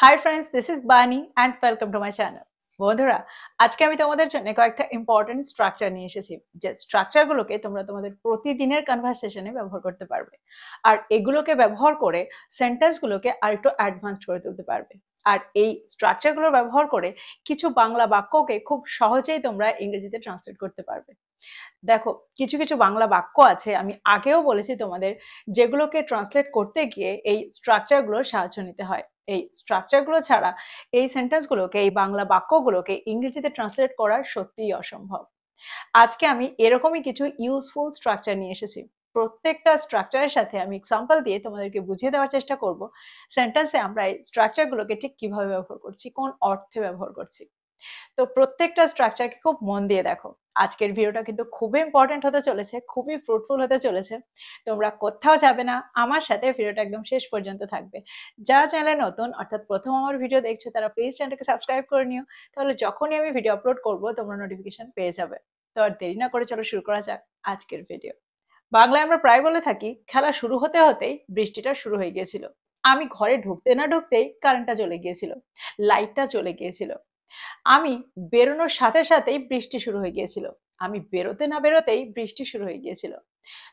Hi friends, this is বানি and welcome to my channel. বন্ধুরা, আজকে আমি তোমাদের জন্য কয়েকটা ইম্পর্টেন্ট স্ট্রাকচার নিয়ে এসেছি, যে স্ট্রাকচারগুলোকে তোমরা তোমাদের প্রতিদিনের কনভারসেশনে ব্যবহার করতে পারবে, আর এগুলোকে ব্যবহার করে সেন্টেন্সগুলোকে আরেকটু অ্যাডভান্সড করে তুলতে পারবে। আর এই স্ট্রাকচারগুলো ব্যবহার করে কিছু বাংলা বাক্যকে খুব সহজেই তোমরা ইংরেজিতে ট্রান্সলেট করতে পারবে। দেখো, কিছু কিছু বাংলা বাক্য আছে, আমি আগেও বলেছি তোমাদের, যেগুলোকে ট্রান্সলেট করতে গিয়ে এই স্ট্রাকচারগুলোর সাহায্য নিতে হয়। এই স্ট্রাকচারগুলো ছাড়া এই সেন্টেন্সগুলোকে, এই বাংলা বাক্যগুলোকে ইংরেজিতে ট্রান্সলেট করা সত্যিই অসম্ভব। আজকে আমি এরকমই কিছু ইউজফুল স্ট্রাকচার নিয়ে এসেছি। প্রত্যেকটা স্ট্রাকচারের সাথে আমি এক্সাম্পল দিয়ে তোমাদেরকে বুঝিয়ে দেওয়ার চেষ্টা করব সেন্টেন্সে আমরা এই স্ট্রাকচারগুলোকে ঠিক কিভাবে ব্যবহার করছি, কোন অর্থে ব্যবহার করছি। তো প্রত্যেকটা স্ট্রাকচারকে খুব মন দিয়ে দেখো। আজকের ভিডিওটা কিন্তু খুবই ইম্পর্টেন্ট হতে চলেছে, খুবই ফ্রুটফুল হতে চলেছে। তোমরা কোথাও যাবে না, আমার সাথে ভিডিওটা একদম শেষ পর্যন্ত থাকবে। যারা চ্যানেলে নতুন, অর্থাৎ প্রথম আমার ভিডিও দেখছো, তারা প্লিজ চ্যানেলটাকে সাবস্ক্রাইব করে নিও। তাহলে যখনই আমি ভিডিও আপলোড করব তোমরা নোটিফিকেশন পেয়ে যাবে। তো আর দেরি না করে চলো শুরু করা যাক আজকের ভিডিও। বাংলায় আমরা প্রায় বলে থাকি, খেলা শুরু হতে হতেই বৃষ্টিটা শুরু হয়ে গিয়েছিল। আমি ঘরে ঢুকতে না ঢুকতেই কারেন্টটা চলে গিয়েছিল, লাইটটা চলে গিয়েছিল। আমি বেরোনোর সাথে সাথেই বৃষ্টি শুরু হয়ে গিয়েছিল। আমি বেরোতে না বেরোতেই বৃষ্টি শুরু হয়ে গিয়েছিল।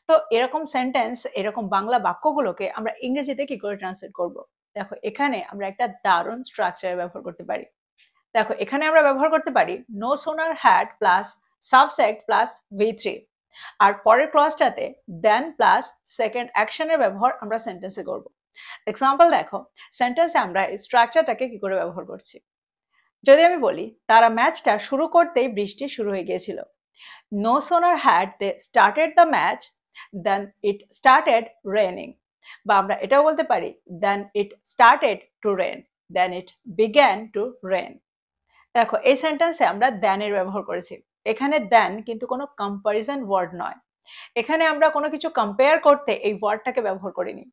তো এরকম সেন্টেন্স, এরকম বাংলা বাক্যগুলোকে আমরা ইংরেজিতে কি করে ট্রান্সলেট করব? দেখো, এখানে আমরা একটা দারুণ স্ট্রাকচার ব্যবহার করতে পারি। দেখো, এখানে আমরা ব্যবহার করতে পারি no sooner had plus subject plus V3, আর পরের ক্লজটাতে দেন প্লাস সেকেন্ড অ্যাকশনের ব্যবহার আমরা সেন্টেন্সে করব। এক্সাম্পল দেখো, সেন্টেন্সে আমরা এই স্ট্রাকচারটাকে কি করে ব্যবহার করছি। যদি আমি বলি, তারা ম্যাচটা শুরু করতেই বৃষ্টি শুরু হয়ে গিয়েছিল। No sooner had they started the match then it started raining. বা আমরা এটাও বলতে পারি, then it started to rain, then it began to rain. দেখো, এই সেন্টেন্সে আমরা দেনের ব্যবহার করেছি। এখানে দেন কিন্তু কোনো কম্পারিজন ওয়ার্ড নয়। এখানে আমরা কোনো কিছু কম্পেয়ার করতে এই ওয়ার্ডটাকে ব্যবহার করিনি।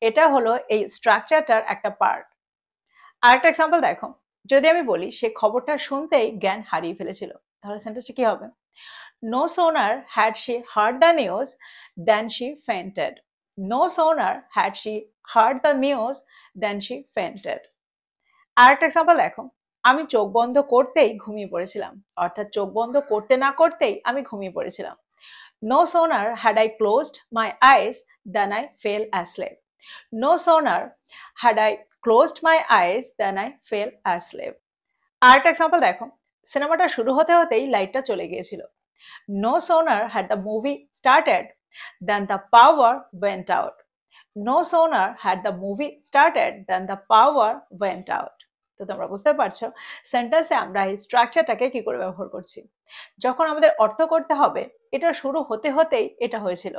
এটা হলো এই স্ট্রাকচারটার একটা পার্ট। আরেকটা এক্সাম্পল দেখো, যদি আমি বলি সে খবরটা শুনতেই জ্ঞান হারিয়ে ফেলেছিল, তাহলে সেন্টেন্সটা কি হবে? No sooner had she heard the news then she fainted. No sooner had she heard the news then she fainted. আরেকটা এক্সাম্পল দেখো, আমি চোখ বন্ধ করতেই ঘুমিয়ে পড়েছিলাম, অর্থাৎ চোখ বন্ধ করতে না করতেই আমি ঘুমিয়ে পড়েছিলাম। No sooner had I closed my eyes then I fell asleep. No sooner had I closed my eyes than I fell asleep. আরেকটা এক্সাম্পল দেখো, সিনেমাটা শুরু হতে হতেই লাইটটা চলে গিয়েছিল। No sooner had the movie started than the power went out. No sooner had the movie started than the power went out. তো তোমরা বুঝতে পারছো সেন্টেন্সে আমরা এই স্ট্রাকচারটাকে কি করে ব্যবহার করছি। যখন আমাদের অর্থ করতে হবে, এটা শুরু হতে হতেই এটা হয়েছিল,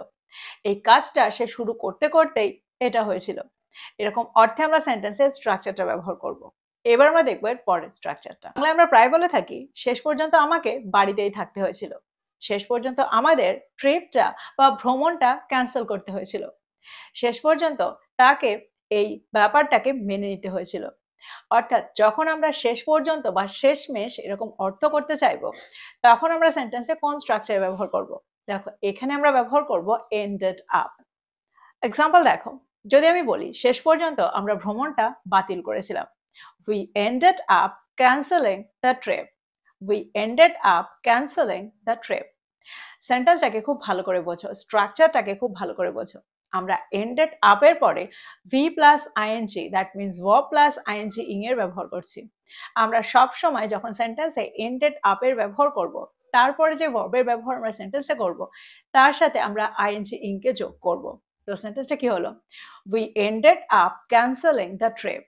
এই কাজটা সে শুরু করতে করতেই এটা হয়েছিল, এরকম অর্থে আমরা সেন্টেন্সের স্ট্রাকচারটা ব্যবহার করব। এবার আমরা দেখবো এর পরের স্ট্রাকচারটা। বাংলায় আমরা প্রায় বলে থাকি, শেষ পর্যন্ত আমাকে বাড়িতেই থাকতে হয়েছিল। শেষ পর্যন্ত আমাদের ট্রিপটা বা ভ্রমণটা ক্যান্সেল করতে হয়েছিল। শেষ পর্যন্ত তাকে এই ব্যাপারটাকে মেনে নিতে হয়েছিল। অর্থাৎ যখন আমরা শেষ পর্যন্ত বা শেষমেশ এরকম অর্থ করতে চাইবো, তখন আমরা সেন্টেন্সে কোন স্ট্রাকচার ব্যবহার করব? দেখো, এখানে আমরা ব্যবহার করব এন্ডেড আপ। এক্সাম্পল দেখো, যদি আমি বলি শেষ পর্যন্ত আমরা ভ্রমণটা বাতিল করেছিলাম, we ended up canceling the trip. We ended up canceling the trip. সেন্টেন্সটাকে খুব ভালো করে বোঝো, স্ট্রাকচারটাকে খুব ভালো করে বোঝো। আমরা ended up এর পরে v plus ING, that means verb plus ING ing এর ব্যবহার করছি। আমরা সব সময় যখন সেন্টেন্সে ended up এর ব্যবহার করব, তারপরে যে ভার্বের ব্যবহার আমরা সেন্টেন্সে করব, তার সাথে আমরা আইএনজি ইং কে যোগ করব। তো সেন্টেন্সটা কি হলো? we ended up canceling the trip.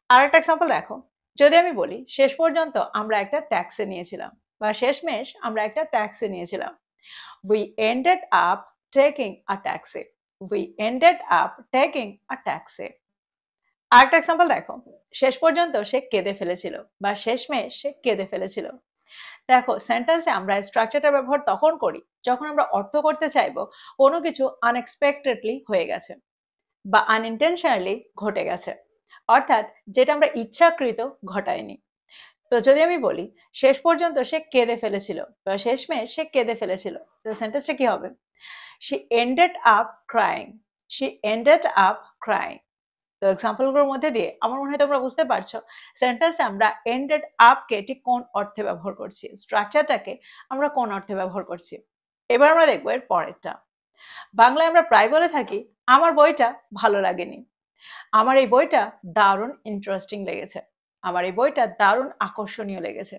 আরেকটা এক্সাম্পল দেখো, যদি আমি বলি শেষ পর্যন্ত আমরা একটা ট্যাক্সি নিয়েছিলাম, বা শেষমেশ আমরা একটা ট্যাক্সি নিয়েছিলাম, we ended up taking a taxi. We ended up taking a taxi. আরেকটা এক্সাম্পল দেখো, শেষ পর্যন্ত সে কেঁদে ফেলেছিল, বা শেষমেশ সে কেঁদে ফেলেছিল। দেখো, সেন্টেন্সে আমরা স্ট্রাকচারটা ব্যবহার তখন করি যখন আমরা অর্থ করতে চাইবো কোনো কিছু আনএক্সপেক্টেডলি হয়ে গেছে বা আনইনটেনশনালি ঘটে গেছে, অর্থাৎ যেটা আমরা ইচ্ছাকৃত ঘটাইনি। তো যদি আমি বলি শেষ পর্যন্ত সে কেঁদে ফেলেছিল, বা শেষমেশ সে কেঁদে ফেলেছিল, তো সেন্টেন্সটা কি হবে? she ended up crying. She ended up crying. তো তো এক্সাম্পলগুলোর মধ্যে দিয়ে আমার মনে হয় তোমরা বুঝতে পারছো সেন্টেন্সে আমরা এন্ডেড আপকে ঠিক কোন অর্থে ব্যবহার করছি, স্ট্রাকচারটাকে আমরা কোন অর্থে ব্যবহার করছি। এবার আমরা দেখবো এর পরেরটা। বাংলায় আমরা প্রায় বলে থাকি আমার বইটা ভালো লাগেনি, আমার এই বইটা দারুণ ইন্টারেস্টিং লেগেছে, আমার এই বইটা দারুণ আকর্ষণীয় লেগেছে,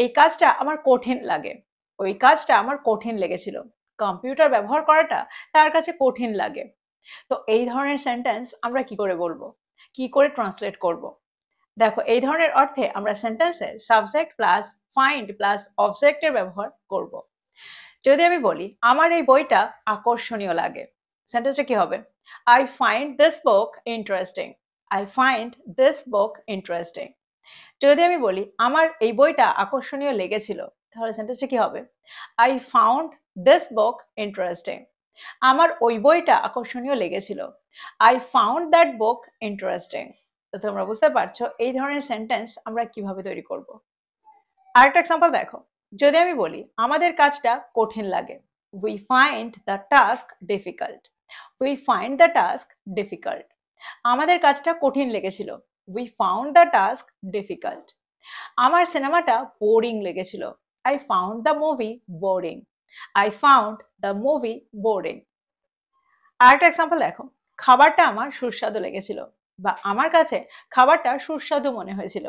এই কাজটা আমার কঠিন লাগে, ওই কাজটা আমার কঠিন লেগেছিল, কম্পিউটার ব্যবহার করাটা তার কাছে কঠিন লাগে। তো এই ধরনের সেন্টেন্স আমরা কি করে বলবো, কি করে ট্রান্সলেট করব? দেখো এই ধরনের অর্থে আমরা সেন্টেন্সে সাবজেক্ট প্লাস ফাইন্ড প্লাস অবজেক্টের ব্যবহার করব। যদি আমি বলি আমার এই বইটা আকর্ষণীয় লাগে, সেন্টেন্সটা কি হবে? I find this book interesting, I find this book interesting. যদি আমি বলি আমার এই বইটা আকর্ষণীয় লেগেছিল, তাহলে সেন্টেন্সটা কি হবে? I found this book interesting, আমার ওই বইটা আকর্ষণীয় লেগেছিল, I found that book interesting. তো তোমরা বুঝতে পারছো এই ধরনের সেন্টেন্স আমরা কিভাবে তৈরি করব। আরেকটা এক্সাম্পল দেখো, যদি আমি বলি আমাদের কাজটা কঠিন লাগে, we find the task difficult, we find the task difficult, আমাদের কাজটা কঠিন লেগেছিল, we found the task difficult. আমার সিনেমাটা বোরিং লেগেছিল, I found the movie boring, I found the movie boring. আরেকটা এক্সাম্পল দেখো, খাবারটা আমার সুস্বাদু লেগেছিল, বা আমার কাছে খাবারটা সুস্বাদু মনে হয়েছিল,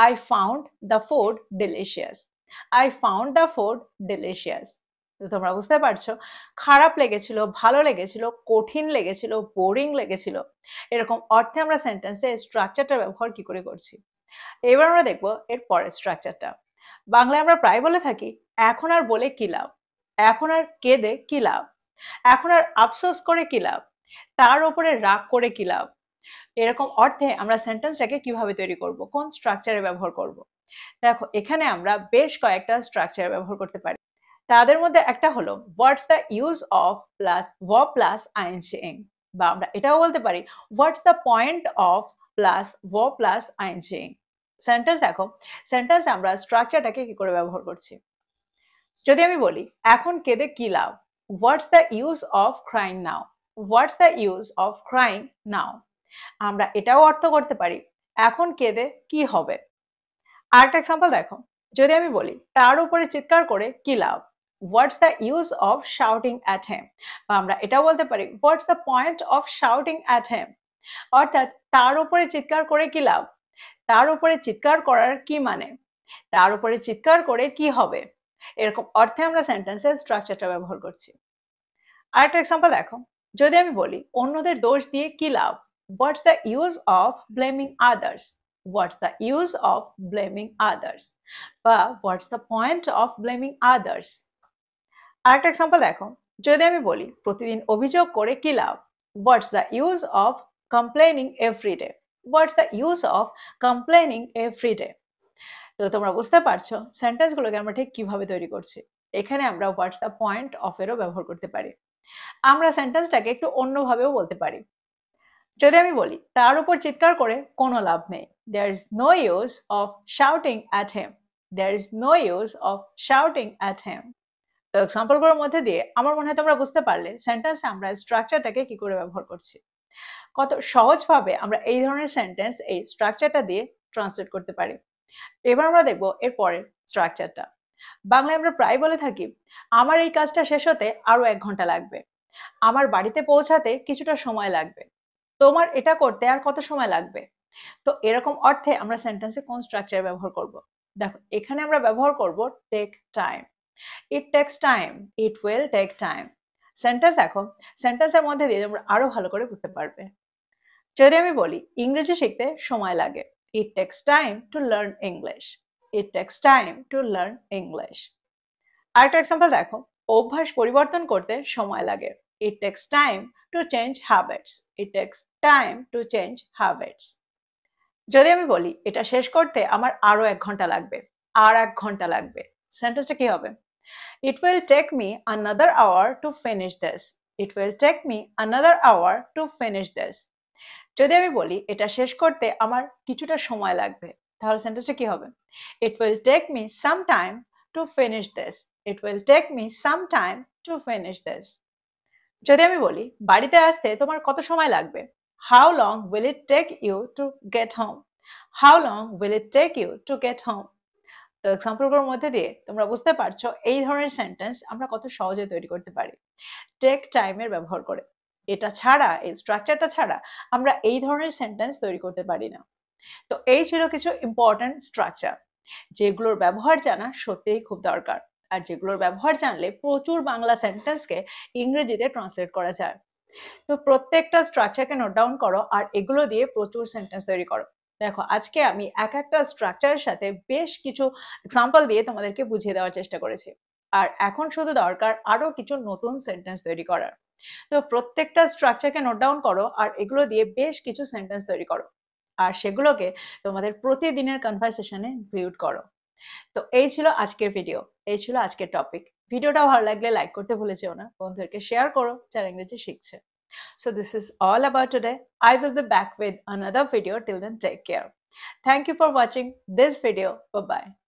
I found the food delicious, I found the food delicious. তো তোমরা বুঝতে পারছো খারাপ লেগেছিল, ভালো লেগেছিল, কঠিন লেগেছিল, বোরিং লেগেছিল, এরকম অর্থে আমরা সেন্টেন্সে স্ট্রাকচারটা ব্যবহার কি করে করছি। এবার আমরা দেখবো এর পরের স্ট্রাকচারটা। বাংলায় আমরা প্রায় বলে থাকি এখন আর বলে কি লাভ, এখন আর কেঁদে কি লাভ, এখন আর আফসোস করে কি লাভ, তার উপরে রাগ করে কি লাভ। এরকম অর্থে আমরা সেন্টেন্সটাকে কিভাবে তৈরি করব, কোন স্ট্রাকচারে ব্যবহার করব। দেখো এখানে আমরা বেশ কয়েকটা স্ট্রাকচার ব্যবহার করতে পারি। তাদের মধ্যে একটা হলো what's the use of plus verb plus ING, বা আমরা এটাও বলতে পারি what's the point of plus verb plus ING. Sentence দেখো, সেন্টেন্স আমরা স্ট্রাকচারটাকে কি করে ব্যবহার করছি। যদি আমি বলি এখন কেঁদে কি লাভ, what's the use of crying now, what's the use of crying now. আমরা এটাও অর্থ করতে পারি এখন কেঁদে কি হবে। আরেকটা এক্সাম্পল দেখো, যদি আমি বলি তার উপরে চিৎকার করে কি লাভ, what's the use of shouting at him, বা আমরা এটাও বলতে পারি what's the point of shouting at him. অর্থাৎ তার উপরে চিৎকার করে কি লাভ, তার উপরে চিৎকার করার কি মানে, তার উপরে চিৎকার করে কি হবে, এরকম অর্থে আমরা সেন্টেন্সের স্ট্রাকচারটা ব্যবহার করছি। আরেকটা এক্সাম্পল দেখো, যদি আমি বলি অন্যদের দোষ দিয়ে কি লাভ, what's the use of blaming others, what's the use of blaming others, বা what's the point of blaming others. আরেকটা এক্সাম্পল দেখো, যদি আমি বলি প্রতিদিন অভিযোগ করে কি লাভ, what's the use of complaining everyday, what's the use of complaining everyday. তো তোমরা বুঝতে পারছো সেন্টেন্সগুলোকে আমরা ঠিক কিভাবে তৈরি করছি। এখানে আমরা হোয়াটস দ্য পয়েন্ট অফ এরও ব্যবহার করতে পারি। আমরা সেন্টেন্সটাকে একটু অন্যভাবেও বলতে পারি। যদি আমি বলি তার উপর চিৎকার করে কোনো লাভ নেই, there is no use of shouting at him, there is no use of shouting at him. তো এক্সাম্পলগুলোর মধ্যে দিয়ে আমার মনে হয় তোমরা বুঝতে পারলে সেন্টেন্সে আমরা স্ট্রাকচারটাকে কি করে ব্যবহার করছি, কত সহজভাবে আমরা এই ধরনের সেন্টেন্স এই স্ট্রাকচারটা দিয়ে ট্রান্সলেট করতে পারি। এবার আমরা দেখবো এর পরের স্ট্রাকচারটা। বাংলায় আমরা প্রায় বলে থাকি আমার এই কাজটা শেষ হতে আরো 1 ঘন্টা লাগবে, আমার বাড়িতে পৌঁছাতে কিছুটা সময় লাগবে, তোমার এটা করতে আর কত সময় লাগবে। তো এরকম অর্থে আমরা সেন্টেন্সে কোন স্ট্রাকচার ব্যবহার করব। দেখো এখানে আমরা ব্যবহার করব take time, it takes time, it will take time. Sentence দেখো, সেন্টেন্সের মধ্যে দিয়ে তোমরা আরো ভালো করে বুঝতে পারবে। যদি আমি বলি ইংরেজি শিখতে সময় লাগে, ইট takes time to learn English, it takes time to learn English. আরেকটা এক্সাম্পল দেখো, অভ্যাস পরিবর্তন করতে সময় লাগে, ইট takes time to change habits, it takes time to change habits. যদি আমি বলি এটা শেষ করতে আমার আরো 1 ঘন্টা লাগবে, আর 1 ঘন্টা লাগবে, সেন্টেন্সটা কি হবে? It will take me another hour to finish this, it will take me another hour to finish this। যদি আমি বলি এটা শেষ করতে আমার কিছুটা সময় লাগবে, তাহলে সেন্টেন্সটা কি হবে? It will take me some time to finish this, it will take me some time to finish this. যদি আমি বলি বাড়িতে আসতে তোমার কত সময় লাগবে, How long will it take you to get home? How long will it take you to get home? তো এক্সাম্পলগুলোর মধ্যে দিয়ে তোমরা বুঝতে পারছো এই ধরনের সেন্টেন্স আমরা কত সহজে তৈরি করতে পারি টেক টাইমের ব্যবহার করে। এটা ছাড়া, এই স্ট্রাকচারটা ছাড়া আমরা এই ধরনের সেন্টেন্স তৈরি করতে পারি না। তো এই ছিল কিছু ইম্পর্টেন্ট স্ট্রাকচার, যেগুলোর ব্যবহার জানা সত্যিই খুব দরকার, আর যেগুলোর ব্যবহার জানলে প্রচুর বাংলা সেন্টেন্সকে ইংরেজিতে ট্রান্সলেট করা যায়। তো প্রত্যেকটা স্ট্রাকচারকে নোট ডাউন করো আর এগুলো দিয়ে প্রচুর সেন্টেন্স তৈরি করো। দেখো, আজকে আমি এক একটা স্ট্রাকচারের সাথে বেশ কিছু এক্সাম্পল দিয়ে তোমাদেরকে বুঝিয়ে দেওয়ার চেষ্টা করেছি। আর এখন শুধু দরকার আরো কিছু নতুন সেন্টেন্স তৈরি করার। তো প্রত্যেকটা স্ট্রাকচারকে নোট ডাউন করো আর এগুলো দিয়ে বেশ কিছু সেন্টেন্স তৈরি করো, আর সেগুলোকে তোমাদের প্রতিদিনের কনভারসেশনে ইনক্লুড করো। তো এই ছিল আজকের ভিডিও, এই ছিল আজকের টপিক। ভিডিওটা ভালো লাগলে লাইক করতে ভুলে যেও না, বন্ধুদেরকে শেয়ার করো যারা ইংরেজি শিখছে। So this is all about today. I will be back with another video. Till then, take care. Thank you for watching this video. Bye bye.